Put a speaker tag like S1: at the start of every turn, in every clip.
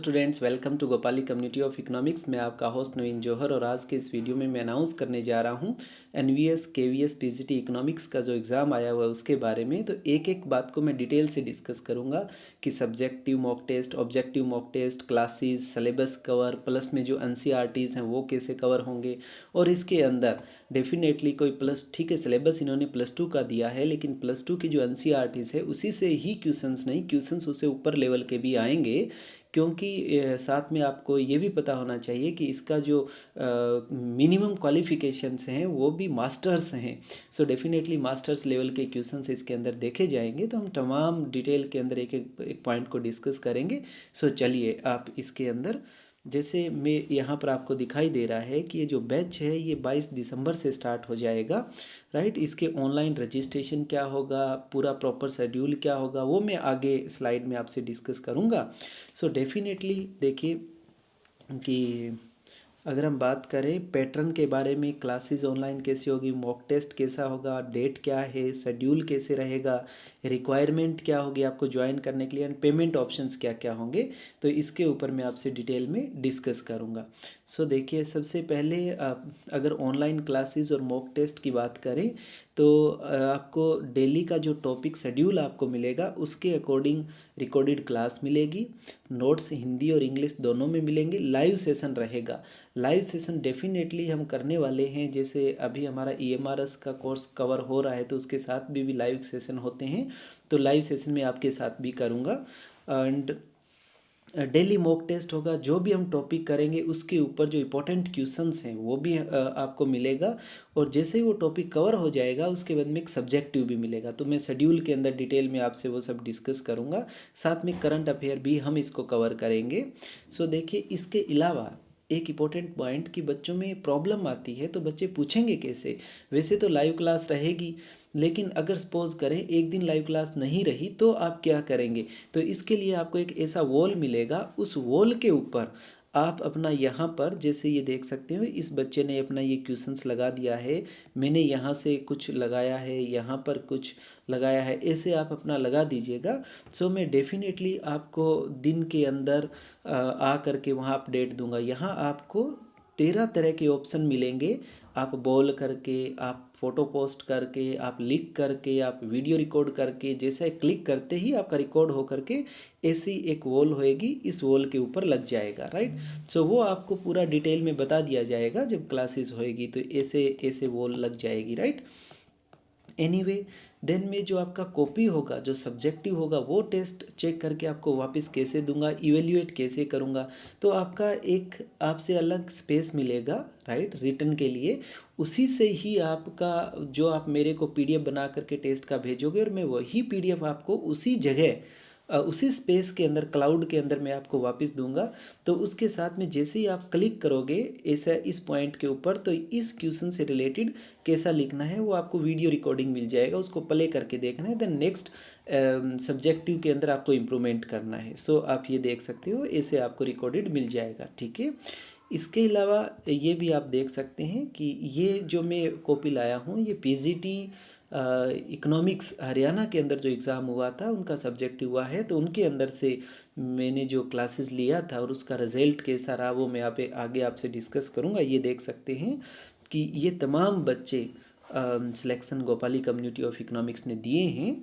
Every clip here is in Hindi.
S1: Students, welcome to Gopali community of economics. मैं आपका होस्ट नवीन जौहर और आज के इस वीडियो में मैं अनाउंस करने जा रहा हूं एनवीएस केवीएस पीजीटी इकोनॉमिक्स का जो एग्ज़ाम आया हुआ है उसके बारे में। तो एक एक बात को मैं डिटेल से डिस्कस करूंगा कि subjective mock test, objective mock test, classes, syllabus cover, plus में जो एनसीईआरटीज़ हैं वो कैसे कवर होंगे। और इसके अंदर डेफिनेटली कोई प्लस, ठीक है सिलेबस इन्होंने +2 का दिया है, लेकिन +2 की जो एनसीईआरटीज़ है उसी से ही क्वेश्चंस नहीं, क्वेश्चंस उससे ऊपर लेवल के भी आएंगे। क्योंकि साथ में आपको ये भी पता होना चाहिए कि इसका जो मिनिमम क्वालिफ़िकेशंस हैं वो भी मास्टर्स हैं। सो डेफिनेटली मास्टर्स लेवल के क्वेश्चंस इसके अंदर देखे जाएंगे। तो हम तमाम डिटेल के अंदर एक एक पॉइंट को डिस्कस करेंगे। सो चलिए आप इसके अंदर, जैसे मैं यहाँ पर आपको दिखाई दे रहा है कि ये जो बैच है ये 22 दिसंबर से स्टार्ट हो जाएगा, राइट। इसके ऑनलाइन रजिस्ट्रेशन क्या होगा, पूरा प्रॉपर शेड्यूल क्या होगा, वो मैं आगे स्लाइड में आपसे डिस्कस करूँगा। सो डेफिनेटली देखिए कि अगर हम बात करें पैटर्न के बारे में, क्लासेस ऑनलाइन कैसी होगी, मॉक टेस्ट कैसा होगा, डेट क्या है, शेड्यूल कैसे रहेगा, रिक्वायरमेंट क्या होगी आपको ज्वाइन करने के लिए, एंड पेमेंट ऑप्शंस क्या क्या होंगे, तो इसके ऊपर मैं आपसे डिटेल में डिस्कस करूँगा। सो देखिए सबसे पहले अगर ऑनलाइन क्लासेस और मॉक टेस्ट की बात करें तो आपको डेली का जो टॉपिक शेड्यूल आपको मिलेगा उसके अकॉर्डिंग रिकॉर्डेड क्लास मिलेगी, नोट्स हिंदी और इंग्लिश दोनों में मिलेंगे, लाइव सेशन रहेगा। लाइव सेशन डेफिनेटली हम करने वाले हैं, जैसे अभी हमारा ईएमआरएस का कोर्स कवर हो रहा है तो उसके साथ भी लाइव सेशन होते हैं। तो लाइव सेशन में आपके साथ भी करूँगा। एंड डेली मॉक टेस्ट होगा, जो भी हम टॉपिक करेंगे उसके ऊपर जो इम्पोर्टेंट क्वेश्चंस हैं वो भी आपको मिलेगा। और जैसे ही वो टॉपिक कवर हो जाएगा उसके बाद में एक सब्जेक्टिव भी मिलेगा। तो मैं शेड्यूल के अंदर डिटेल में आपसे वो सब डिस्कस करूँगा, साथ में करंट अफेयर भी हम इसको कवर करेंगे। सो देखिए इसके अलावा एक इम्पोर्टेंट पॉइंट कि बच्चों में प्रॉब्लम आती है तो बच्चे पूछेंगे कैसे। वैसे तो लाइव क्लास रहेगी, लेकिन अगर सपोज करें एक दिन लाइव क्लास नहीं रही तो आप क्या करेंगे। तो इसके लिए आपको एक ऐसा वॉल मिलेगा, उस वॉल के ऊपर आप अपना यहाँ पर, जैसे ये देख सकते हो इस बच्चे ने अपना ये क्वेश्चंस लगा दिया है, मैंने यहाँ से कुछ लगाया है, यहाँ पर कुछ लगाया है, ऐसे आप अपना लगा दीजिएगा। सो मैं डेफिनेटली आपको दिन के अंदर आ करके वहाँ अपडेट दूंगा। यहाँ आपको 13 तरह के ऑप्शन मिलेंगे, आप बोल करके, आप फ़ोटो पोस्ट करके, आप लिख करके, आप वीडियो रिकॉर्ड करके, जैसे क्लिक करते ही आपका रिकॉर्ड हो करके ऐसी एक वॉल होएगी, इस वॉल के ऊपर लग जाएगा, राइट। सो वो आपको पूरा डिटेल में बता दिया जाएगा जब क्लासेस होएगी, तो ऐसे ऐसे वॉल लग जाएगी, राइट। एनीवे देन में जो आपका कॉपी होगा, जो सब्जेक्टिव होगा, वो टेस्ट चेक करके आपको वापस कैसे दूंगा, इवेल्युएट कैसे करूंगा। तो आपका एक आपसे अलग स्पेस मिलेगा, राइट, रिटर्न के लिए। उसी से ही आपका जो आप मेरे को पीडीएफ बना करके टेस्ट का भेजोगे और मैं वही पीडीएफ आपको उसी जगह उसी स्पेस के अंदर, क्लाउड के अंदर मैं आपको वापस दूंगा। तो उसके साथ में जैसे ही आप क्लिक करोगे ऐसा इस पॉइंट के ऊपर, तो इस क्वेश्चन से रिलेटेड कैसा लिखना है वो आपको वीडियो रिकॉर्डिंग मिल जाएगा, उसको प्ले करके देखना है। देन नेक्स्ट सब्जेक्टिव के अंदर आपको इम्प्रूवमेंट करना है। सो आप ये देख सकते हो, ऐसे आपको रिकॉर्डेड मिल जाएगा, ठीक है। इसके अलावा ये भी आप देख सकते हैं कि ये जो मैं कॉपी लाया हूँ ये पीजीटी इकोनॉमिक्स हरियाणा के अंदर जो एग्ज़ाम हुआ था उनका सब्जेक्ट हुआ है, तो उनके अंदर से मैंने जो क्लासेस लिया था और उसका रिज़ल्ट कैसा रहा वो मैं यहाँ पे आगे आपसे डिस्कस करूँगा। ये देख सकते हैं कि ये तमाम बच्चे selection Gopali community of economics ने दिए हैं।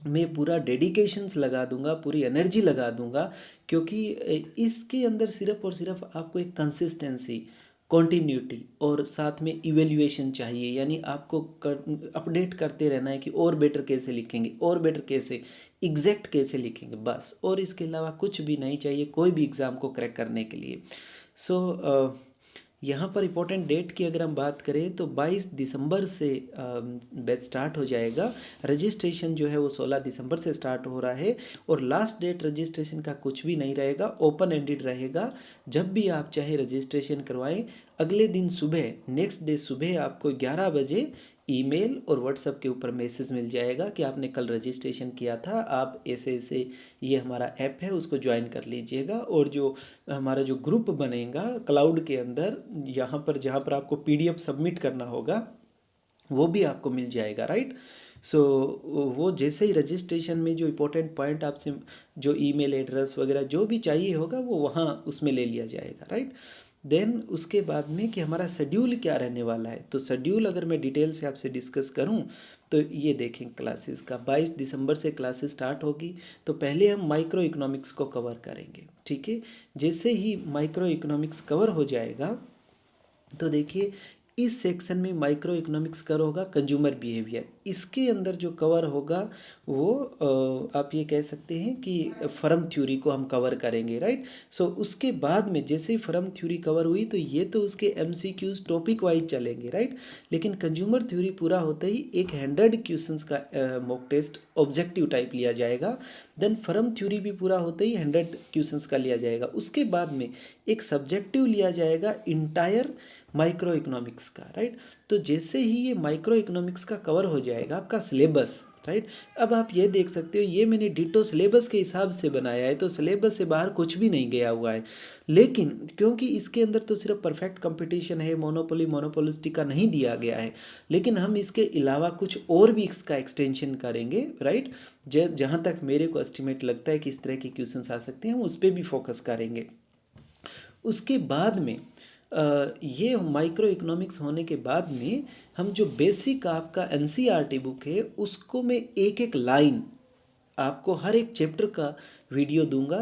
S1: मैं पूरा डेडिकेशंस लगा दूंगा, पूरी एनर्जी लगा दूंगा, क्योंकि इसके अंदर सिर्फ और सिर्फ आपको एक कंसिस्टेंसी, कॉन्टीन्यूटी और साथ में इवेल्युएशन चाहिए। यानी आपको अपडेट करते रहना है कि और बेटर कैसे लिखेंगे, और बेटर कैसे, एग्जैक्ट कैसे लिखेंगे, बस। और इसके अलावा कुछ भी नहीं चाहिए कोई भी एग्ज़ाम को क्रैक करने के लिए। सो यहाँ पर इम्पोर्टेंट डेट की अगर हम बात करें तो 22 दिसंबर से बैच स्टार्ट हो जाएगा। रजिस्ट्रेशन जो है वो 16 दिसंबर से स्टार्ट हो रहा है और लास्ट डेट रजिस्ट्रेशन का कुछ भी नहीं रहेगा, ओपन एंडेड रहेगा। जब भी आप चाहे रजिस्ट्रेशन करवाएं, अगले दिन सुबह, नेक्स्ट डे सुबह आपको 11 बजे ईमेल और व्हाट्सएप के ऊपर मैसेज मिल जाएगा कि आपने कल रजिस्ट्रेशन किया था, आप ऐसे ऐसे, ये हमारा ऐप है उसको ज्वाइन कर लीजिएगा। और जो हमारा जो ग्रुप बनेगा क्लाउड के अंदर, यहाँ पर जहाँ पर आपको पीडीएफ सबमिट करना होगा वो भी आपको मिल जाएगा, राइट। सो वो जैसे ही रजिस्ट्रेशन में जो इम्पोर्टेंट पॉइंट आपसे जो ईमेल एड्रेस वगैरह जो भी चाहिए होगा वो वहाँ उसमें ले लिया जाएगा, राइट। देन उसके बाद में कि हमारा शेड्यूल क्या रहने वाला है, तो शेड्यूल अगर मैं डिटेल से आपसे डिस्कस करूं तो ये देखें, क्लासेस का 22 दिसंबर से क्लासेस स्टार्ट होगी। तो पहले हम माइक्रो इकोनॉमिक्स को कवर करेंगे, ठीक है। जैसे ही माइक्रो इकोनॉमिक्स कवर हो जाएगा तो देखिए इस सेक्शन में माइक्रो इकोनॉमिक्स कवर होगा कंज्यूमर बिहेवियर, इसके अंदर जो कवर होगा वो आप ये कह सकते हैं कि फर्म थ्योरी को हम कवर करेंगे, राइट। सो उसके बाद में जैसे ही फर्म थ्योरी कवर हुई तो ये तो उसके एमसीक्यूज टॉपिक वाइज चलेंगे, राइट। लेकिन कंज्यूमर थ्योरी पूरा होते ही एक 100 क्वेश्चंस का मॉक टेस्ट ऑब्जेक्टिव टाइप लिया जाएगा। देन फर्म थ्योरी भी पूरा होते ही 100 क्वेश्चंस का लिया जाएगा। उसके बाद में एक सब्जेक्टिव लिया जाएगा इंटायर माइक्रो इकोनॉमिक्स का, राइट। तो जैसे ही ये माइक्रो इकोनॉमिक्स का कवर हो जाएगा आपका सिलेबस, राइट। अब आप ये देख सकते हो ये मैंने डिटो सिलेबस के हिसाब से बनाया है, तो सिलेबस से बाहर कुछ भी नहीं गया हुआ है। लेकिन क्योंकि इसके अंदर तो सिर्फ परफेक्ट कंपटीशन है, मोनोपोली मोनोपोलिस्टिक का नहीं दिया गया है, लेकिन हम इसके अलावा कुछ और भी इसका एक्सटेंशन करेंगे, राइट। जहाँ तक मेरे को एस्टिमेट लगता है कि इस तरह के क्वेश्चंस आ सकते हैं हम उस पर भी फोकस करेंगे। उसके बाद में ये माइक्रो इकोनॉमिक्स होने के बाद में हम जो बेसिक आपका एनसीईआरटी बुक है उसको मैं एक एक लाइन आपको हर एक चैप्टर का वीडियो दूंगा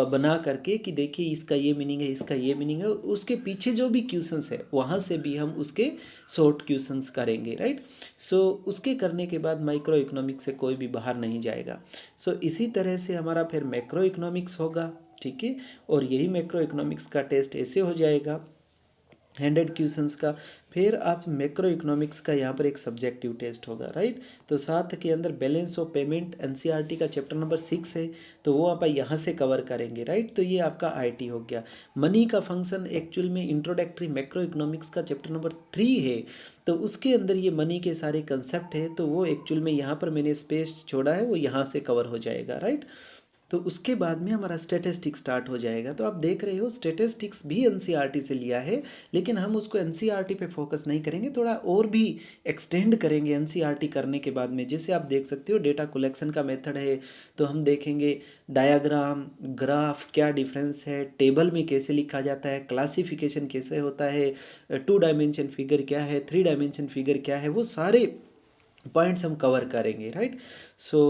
S1: बना करके कि देखिए इसका ये मीनिंग है, इसका ये मीनिंग है, उसके पीछे जो भी क्वेश्चंस है वहाँ से भी हम उसके शॉर्ट क्वेश्चंस करेंगे, राइट। सो उसके करने के बाद माइक्रो इकोनॉमिक्स से कोई भी बाहर नहीं जाएगा। सो इसी तरह से हमारा फिर मैक्रो इकोनॉमिक्स होगा, ठीक है। और यही मैक्रो इकोनॉमिक्स का टेस्ट ऐसे हो जाएगा 100 क्वेश्चंस का। फिर आप मैक्रो इकोनॉमिक्स का यहाँ पर एक सब्जेक्टिव टेस्ट होगा, राइट। तो साथ के अंदर बैलेंस ऑफ पेमेंट एनसीईआरटी का चैप्टर नंबर 6 है, तो वो आप यहाँ से कवर करेंगे, राइट। तो ये आपका आईटी हो गया। मनी का फंक्शन एक्चुअल में इंट्रोडक्टरी मैक्रो इकोनॉमिक्स का चैप्टर नंबर 3 है, तो उसके अंदर ये मनी के सारे कंसेप्ट है, तो वो एक्चुअल में यहाँ पर मैंने स्पेस छोड़ा है वो यहाँ से कवर हो जाएगा, राइट। तो उसके बाद में हमारा स्टैटिस्टिक्स स्टार्ट हो जाएगा। तो आप देख रहे हो स्टैटिस्टिक्स भी एनसीईआरटी से लिया है, लेकिन हम उसको एनसीईआरटी पे फोकस नहीं करेंगे, थोड़ा और भी एक्सटेंड करेंगे एनसीईआरटी करने के बाद में। जैसे आप देख सकते हो डेटा कलेक्शन का मेथड है, तो हम देखेंगे डायग्राम ग्राफ क्या डिफरेंस है, टेबल में कैसे लिखा जाता है, क्लासिफिकेशन कैसे होता है, 2 डायमेंशन फिगर क्या है, 3 डायमेंशन फिगर क्या है, वो सारे पॉइंट्स हम कवर करेंगे, राइट। सो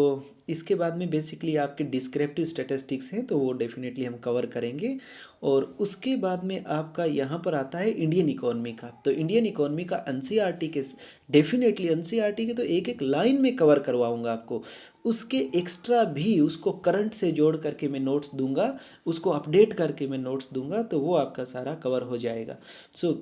S1: इसके बाद में बेसिकली आपके डिस्क्रिप्टिव स्टैटिस्टिक्स हैं, तो वो डेफिनेटली हम कवर करेंगे। और उसके बाद में आपका यहाँ पर आता है इंडियन इकोनॉमी का। तो इंडियन इकोनॉमी का एनसीईआरटी के डेफिनेटली एनसीईआरटी के तो एक एक लाइन में कवर करवाऊंगा आपको, उसके एक्स्ट्रा भी उसको करंट से जोड़ करके मैं नोट्स दूंगा, उसको अपडेट करके मैं नोट्स दूंगा, तो वो आपका सारा कवर हो जाएगा। सो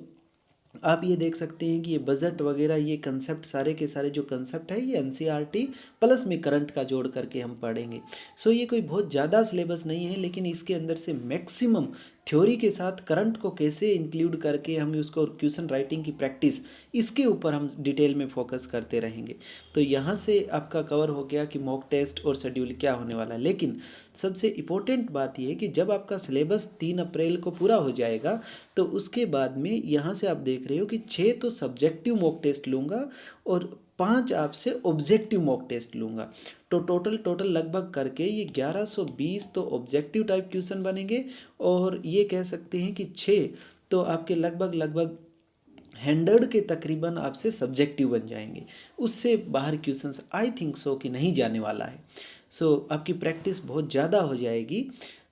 S1: आप ये देख सकते हैं कि ये बजट वगैरह ये कंसेप्ट सारे के सारे जो कंसेप्ट है ये एनसीईआरटी प्लस में करंट का जोड़ करके हम पढ़ेंगे। सो ये कोई बहुत ज़्यादा सिलेबस नहीं है, लेकिन इसके अंदर से मैक्सिमम थ्योरी के साथ करंट को कैसे इंक्लूड करके हम उसको क्वेश्चन राइटिंग की प्रैक्टिस, इसके ऊपर हम डिटेल में फोकस करते रहेंगे। तो यहाँ से आपका कवर हो गया कि मॉक टेस्ट और शेड्यूल क्या होने वाला है। लेकिन सबसे इम्पोर्टेंट बात यह है कि जब आपका सिलेबस 3 अप्रैल को पूरा हो जाएगा तो उसके बाद में यहाँ से आप देख रहे हो कि 6 तो सब्जेक्टिव मॉक टेस्ट लूँगा और 5 आपसे ऑब्जेक्टिव मॉक टेस्ट लूँगा। तो टोटल लगभग करके ये 1120 तो ऑब्जेक्टिव टाइप क्वेश्चन बनेंगे, और ये कह सकते हैं कि 6 तो आपके लगभग 100 के तकरीबन आपसे सब्जेक्टिव बन जाएंगे। उससे बाहर क्वेश्चंस आई थिंक सो कि नहीं जाने वाला है। सो आपकी प्रैक्टिस बहुत ज़्यादा हो जाएगी।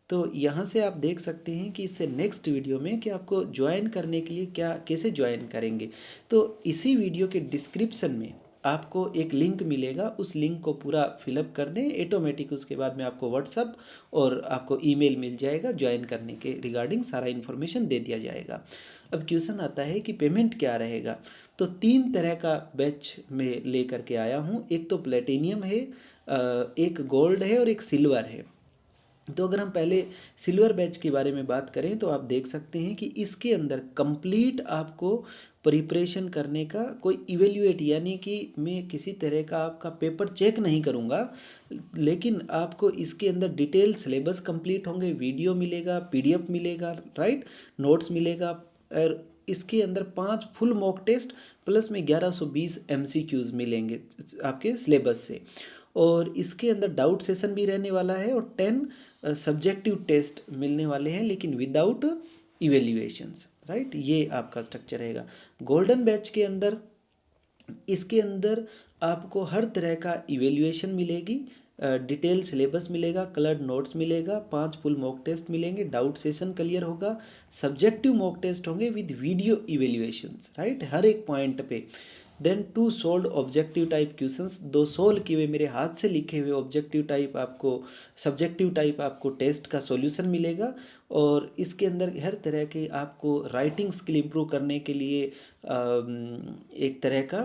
S1: तो यहाँ से आप देख सकते हैं कि इससे नेक्स्ट वीडियो में कि आपको ज्वाइन करने के लिए क्या कैसे ज्वाइन करेंगे। तो इसी वीडियो के डिस्क्रिप्शन में आपको एक लिंक मिलेगा, उस लिंक को पूरा फिलअप कर दें ऑटोमेटिक, उसके बाद में आपको व्हाट्सअप और आपको ईमेल मिल जाएगा, ज्वाइन करने के रिगार्डिंग सारा इन्फॉर्मेशन दे दिया जाएगा। अब क्वेश्चन आता है कि पेमेंट क्या रहेगा। तो 3 तरह का बैच में ले करके आया हूँ, एक तो प्लेटिनियम है, एक गोल्ड है और एक सिल्वर है। तो अगर हम पहले सिल्वर बैच के बारे में बात करें तो आप देख सकते हैं कि इसके अंदर कंप्लीट आपको प्रिपरेशन करने का कोई इवेल्युएट, यानी कि मैं किसी तरह का आपका पेपर चेक नहीं करूँगा, लेकिन आपको इसके अंदर डिटेल सिलेबस कंप्लीट होंगे, वीडियो मिलेगा, पीडीएफ मिलेगा, राइट, नोट्स मिलेगा, और इसके अंदर 5 फुल मॉक टेस्ट प्लस में 1120 MCQs मिलेंगे आपके सिलेबस से। और इसके अंदर डाउट सेशन भी रहने वाला है और 10 सब्जेक्टिव टेस्ट मिलने वाले हैं, लेकिन विदाउट इवेल्युएशंस, राइट। ये आपका स्ट्रक्चर रहेगा। गोल्डन बैच के अंदर इसके अंदर आपको हर तरह का इवेल्युएशन मिलेगी, डिटेल सिलेबस मिलेगा, कलर्ड नोट्स मिलेगा, 5 फुल मॉक टेस्ट मिलेंगे, डाउट सेशन क्लियर होगा, सब्जेक्टिव मॉक टेस्ट होंगे विद वीडियो इवेल्युएशंस, राइट, हर एक पॉइंट पे। Then 2 solved objective type questions, 2 solve किए हुए मेरे हाथ से लिखे हुए ऑब्जेक्टिव टाइप आपको, सब्जेक्टिव टाइप आपको टेस्ट का सॉल्यूशन मिलेगा। और इसके अंदर हर तरह के आपको राइटिंग स्किल इंप्रूव करने के लिए एक तरह का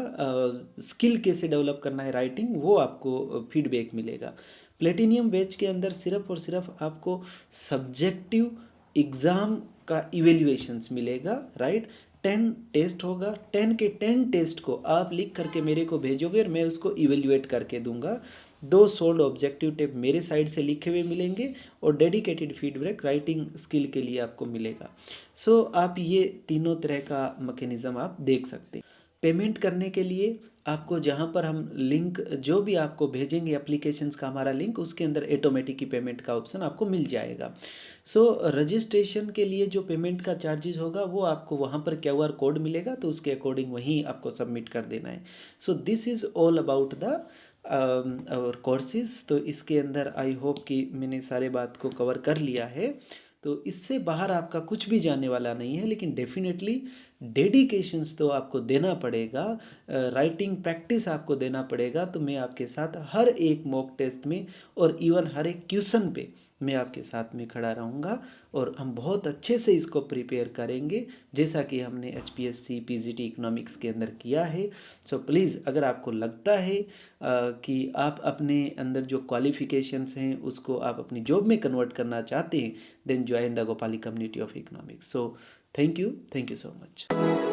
S1: स्किल कैसे डेवलप करना है राइटिंग, वो आपको फीडबैक मिलेगा। प्लेटिनियम बैच के अंदर सिर्फ और सिर्फ आपको सब्जेक्टिव एग्ज़ाम का इवेल्युएशंस मिलेगा, राइट। 10 टेस्ट होगा, 10 के 10 टेस्ट को आप लिख करके मेरे को भेजोगे और मैं उसको इवेल्युएट करके दूंगा। 2 सोल्ड ऑब्जेक्टिव टेप मेरे साइड से लिखे हुए मिलेंगे और डेडिकेटेड फीडबैक राइटिंग स्किल के लिए आपको मिलेगा। सो आप ये तीनों तरह का मैकेनिज़्म आप देख सकते हैं। पेमेंट करने के लिए आपको जहाँ पर हम लिंक जो भी आपको भेजेंगे एप्लीकेशंस का हमारा लिंक, उसके अंदर ऑटोमेटिक ही पेमेंट का ऑप्शन आपको मिल जाएगा। सो रजिस्ट्रेशन के लिए जो पेमेंट का चार्जेस होगा वो आपको वहाँ पर QR कोड मिलेगा, तो उसके अकॉर्डिंग वहीं आपको सबमिट कर देना है। So this is all about the और कोर्सेज। तो इसके अंदर आई होप कि मैंने सारे बात को कवर कर लिया है। तो इससे बाहर आपका कुछ भी जाने वाला नहीं है, लेकिन डेफिनेटली डेडिकेशंस तो आपको देना पड़ेगा, राइटिंग प्रैक्टिस आपको देना पड़ेगा। तो मैं आपके साथ हर एक मॉक टेस्ट में और इवन हर एक क्वेश्चन पे मैं आपके साथ में खड़ा रहूँगा और हम बहुत अच्छे से इसको प्रिपेयर करेंगे, जैसा कि हमने HPSC PGT इकोनॉमिक्स के अंदर किया है। सो प्लीज़, अगर आपको लगता है कि आप अपने अंदर जो क्वालिफिकेशंस हैं उसको आप अपनी जॉब में कन्वर्ट करना चाहते हैं, then join the Gopali community of economics. So thank you so much.